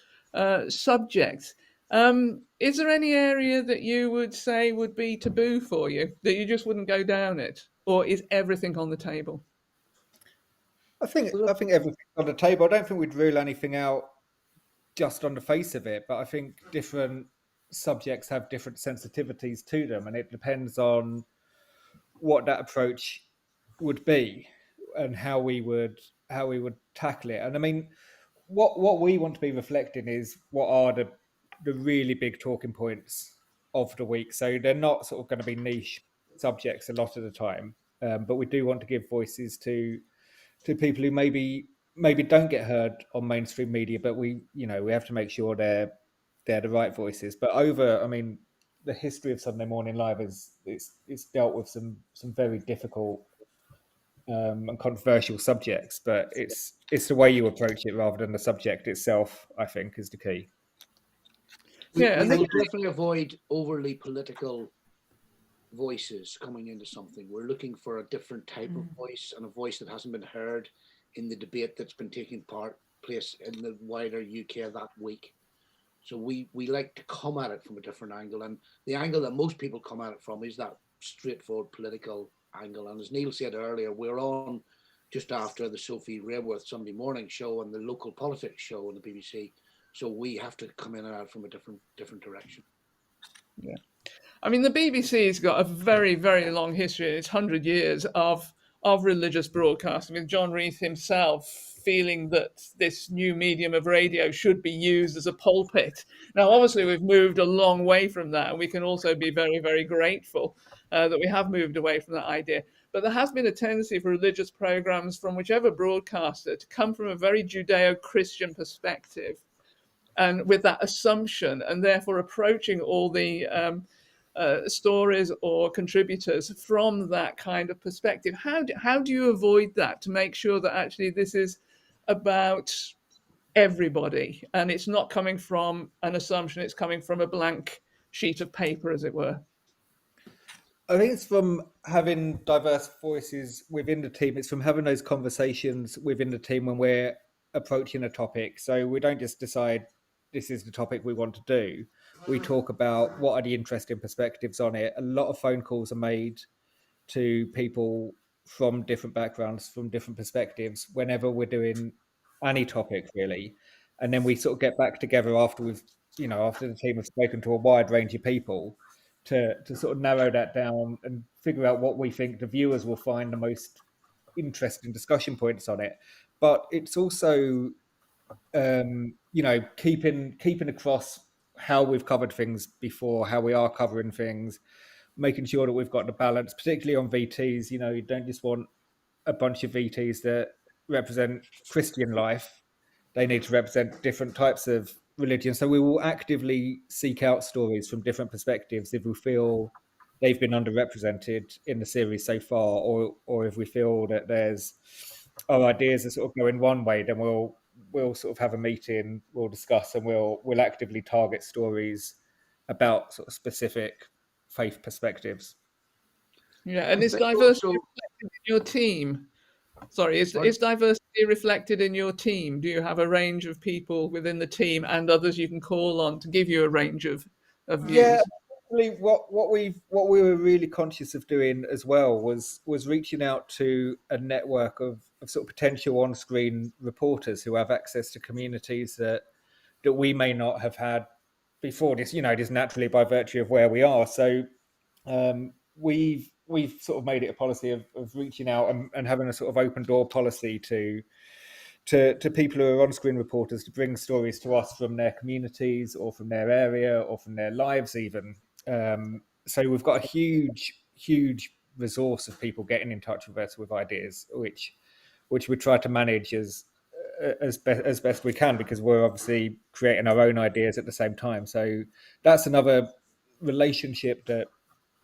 subjects. Is there any area that you would say would be taboo for you, that you just wouldn't go down it, or is everything on the table? I think everything's on the table. I don't think we'd rule anything out just on the face of it, but I think different subjects have different sensitivities to them, and it depends on what that approach would be and how we would tackle it. And I mean, what we want to be reflecting is what are the really big talking points of the week. So they're not sort of going to be niche subjects a lot of the time, but we do want to give voices to people who maybe don't get heard on mainstream media, but we have to make sure they're the right voices. But the history of Sunday Morning Live it's dealt with some very difficult and controversial subjects, but it's the way you approach it rather than the subject itself, I think, is the key. We definitely avoid overly political voices coming into something. We're looking for a different type of voice, and a voice that hasn't been heard in the debate that's been taking place in the wider UK that week. So we like to come at it from a different angle, and the angle that most people come at it from is that straightforward political angle. And as Neil said earlier, we're on just after the Sophie Rayworth Sunday morning show and the local politics show on the BBC, so we have to come in and out from a different direction. Yeah. I mean, the BBC's got a very, very long history. It's 100 years of religious broadcasting, with John Reith himself feeling that this new medium of radio should be used as a pulpit. Now, obviously, we've moved a long way from that, and we can also be very, very grateful that we have moved away from that idea. But there has been a tendency for religious programs from whichever broadcaster to come from a very Judeo-Christian perspective, and with that assumption, and therefore approaching all the stories or contributors from that kind of perspective. How do you avoid that to make sure that actually this is about everybody and it's not coming from an assumption, it's coming from a blank sheet of paper, as it were? I think it's from having diverse voices within the team. It's from having those conversations within the team when we're approaching a topic. So we don't just decide this is the topic we want to do. We talk about what are the interesting perspectives on it. A lot of phone calls are made to people from different backgrounds, from different perspectives, whenever we're doing any topic, really. And then we sort of get back together after after the team have spoken to a wide range of people to sort of narrow that down and figure out what we think the viewers will find the most interesting discussion points on it. But it's also keeping across how we've covered things before, how we are covering things, making sure that we've got the balance, particularly on VTs. You don't just want a bunch of VTs that represent Christian life. They need to represent different types of religion. So we will actively seek out stories from different perspectives if we feel they've been underrepresented in the series so far, or if we feel that our ideas are sort of going one way, then we'll sort of have a meeting, we'll discuss, and we'll actively target stories about sort of specific faith perspectives. Yeah, and is diversity reflected in your team? Is diversity reflected in your team? Do you have a range of people within the team and others you can call on to give you a range of views? Yeah, what we were really conscious of doing as well was reaching out to a network of sort of potential on-screen reporters who have access to communities that we may not have had before this, just naturally by virtue of where we are. So we've sort of made it a policy of reaching out and having a sort of open door policy to people who are on-screen reporters to bring stories to us from their communities or from their area or from their lives even. So we've got a huge resource of people getting in touch with us with ideas, which we try to manage as best we can, because we're obviously creating our own ideas at the same time. So that's another relationship that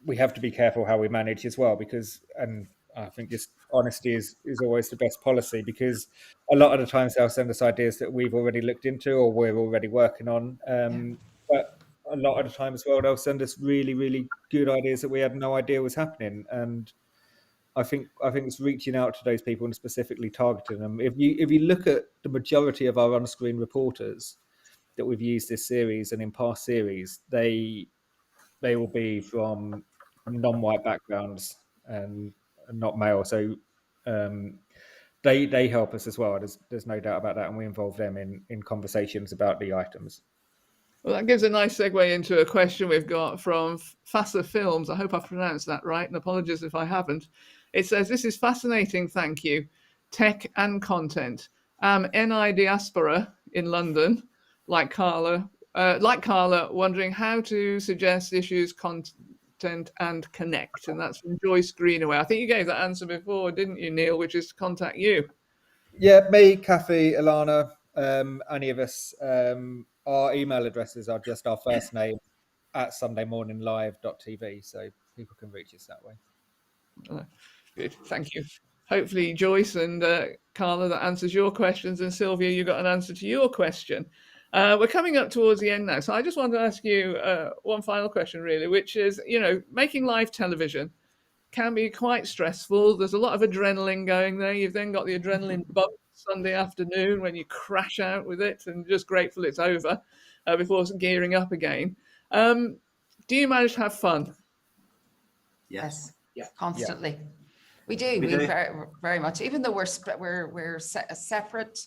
we have to be careful how we manage as well, because, and I think just honesty is always the best policy, because a lot of the times they'll send us ideas that we've already looked into or we're already working on. But a lot of the time as well, they'll send us really, really good ideas that we had no idea was happening. And I think it's reaching out to those people and specifically targeting them. If you look at the majority of our on-screen reporters that we've used this series and in past series, they will be from non-white backgrounds and not male. So they help us as well. There's no doubt about that, and we involve them in conversations about the items. Well, that gives a nice segue into a question we've got from Fassa Films. I hope I've pronounced that right, and apologies if I haven't. It says, "This is fascinating, thank you. Tech and content. NI diaspora in London, like Carla, wondering how to suggest issues, content and connect." And that's from Joyce Greenaway. I think you gave that answer before, didn't you, Neil, which is to contact you. Yeah, me, Kathy, Alana, any of us. Our email addresses are just our first name at sundaymorninglive.tv, so people can reach us that way. Good, thank you. Hopefully, Joyce and Carla, that answers your questions, and Sylvia, you got an answer to your question. We're coming up towards the end now, so I just want to ask you one final question, really, which is, making live television can be quite stressful. There's a lot of adrenaline going there. You've then got the adrenaline bump Sunday afternoon when you crash out with it and just grateful it's over before gearing up again. Do you manage to have fun? Yes. Yeah. Constantly. Yeah. We do. We do. Very, very much. Even though we're separate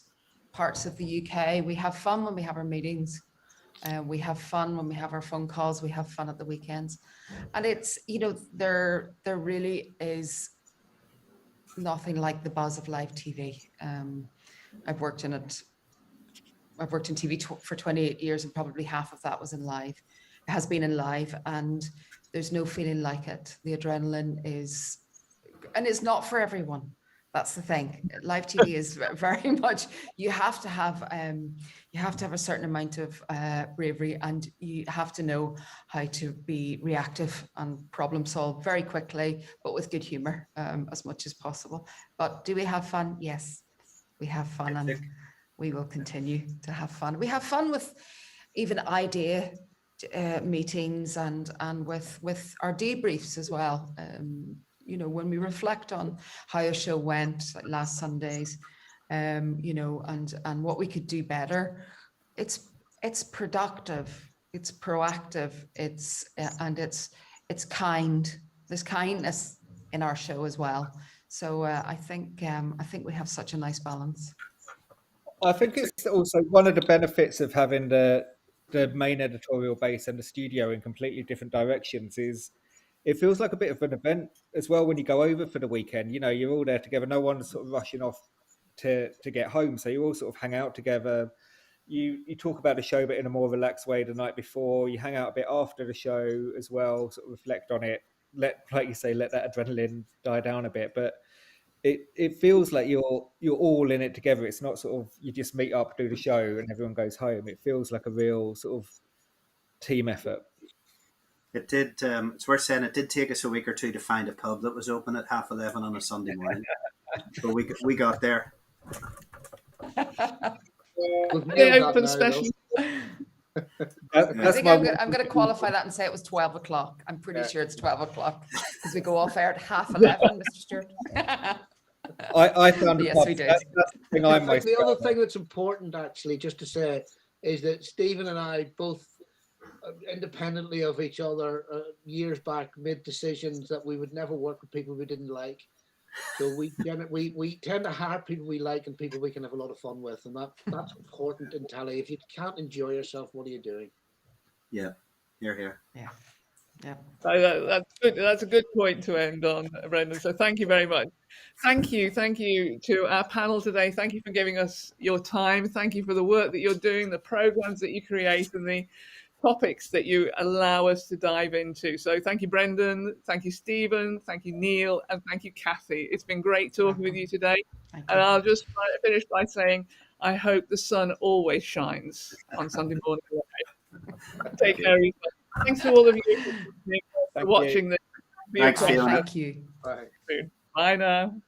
parts of the UK, we have fun when we have our meetings. We have fun when we have our phone calls. We have fun at the weekends, and it's there really is nothing like the buzz of live TV. I've worked in it. I've worked in TV for 28 years, and probably half of that was in live. It has been in live, and there's no feeling like it. The adrenaline is, and it's not for everyone. That's the thing. Live TV is very much, you have to have a certain amount of bravery, and you have to know how to be reactive and problem solve very quickly, but with good humor as much as possible. But do we have fun? Yes, we have fun, and we will continue to have fun. We have fun with even idea meetings and with our debriefs as well. When we reflect on how a show went, like last Sunday's, and what we could do better, it's productive, it's proactive, it's kind. There's kindness in our show as well. So I think we have such a nice balance. I think it's also one of the benefits of having the main editorial base and the studio in completely different directions is it feels like a bit of an event as well when you go over for the weekend. You're all there together. No one's sort of rushing off to get home. So you all sort of hang out together. You talk about the show, but in a more relaxed way the night before. You hang out a bit after the show as well, sort of reflect on it. Like you say, let that adrenaline die down a bit. But it feels like you're all in it together. It's not sort of you just meet up, do the show, and everyone goes home. It feels like a real sort of team effort. It did. It's worth saying it did take us a week or two to find a pub that was open at 11:30 on a Sunday morning, but we got there. They open special. I'm going to qualify that and say it was 12 o'clock. I'm pretty sure it's 12 o'clock because we go off air at 11:30, Mr. Stewart. I found yes, we do. That's the thing I'm most the other thing that's important, actually, just to say, is that Stephen and I both, independently of each other, years back, made decisions that we would never work with people we didn't like. So we tend to hire people we like and people we can have a lot of fun with, and that's important in tally. If you can't enjoy yourself, what are you doing? Yeah, here. Yeah. Yeah. So that's good. That's a good point to end on, Brendan. So thank you very much. Thank you to our panel today. Thank you for giving us your time. Thank you for the work that you're doing, the programs that you create, and the topics that you allow us to dive into. So thank you, Brendan. Thank you, Stephen. Thank you, Neil. And thank you, Kathy. It's been great talking with you today. Thank And you. I'll just finish by saying, I hope the sun always shines on Sunday morning. Take care of yourself. Thanks to all of you for Thank you. watching this. Thanks, Bye, Fiona. thank you. Bye. Bye now.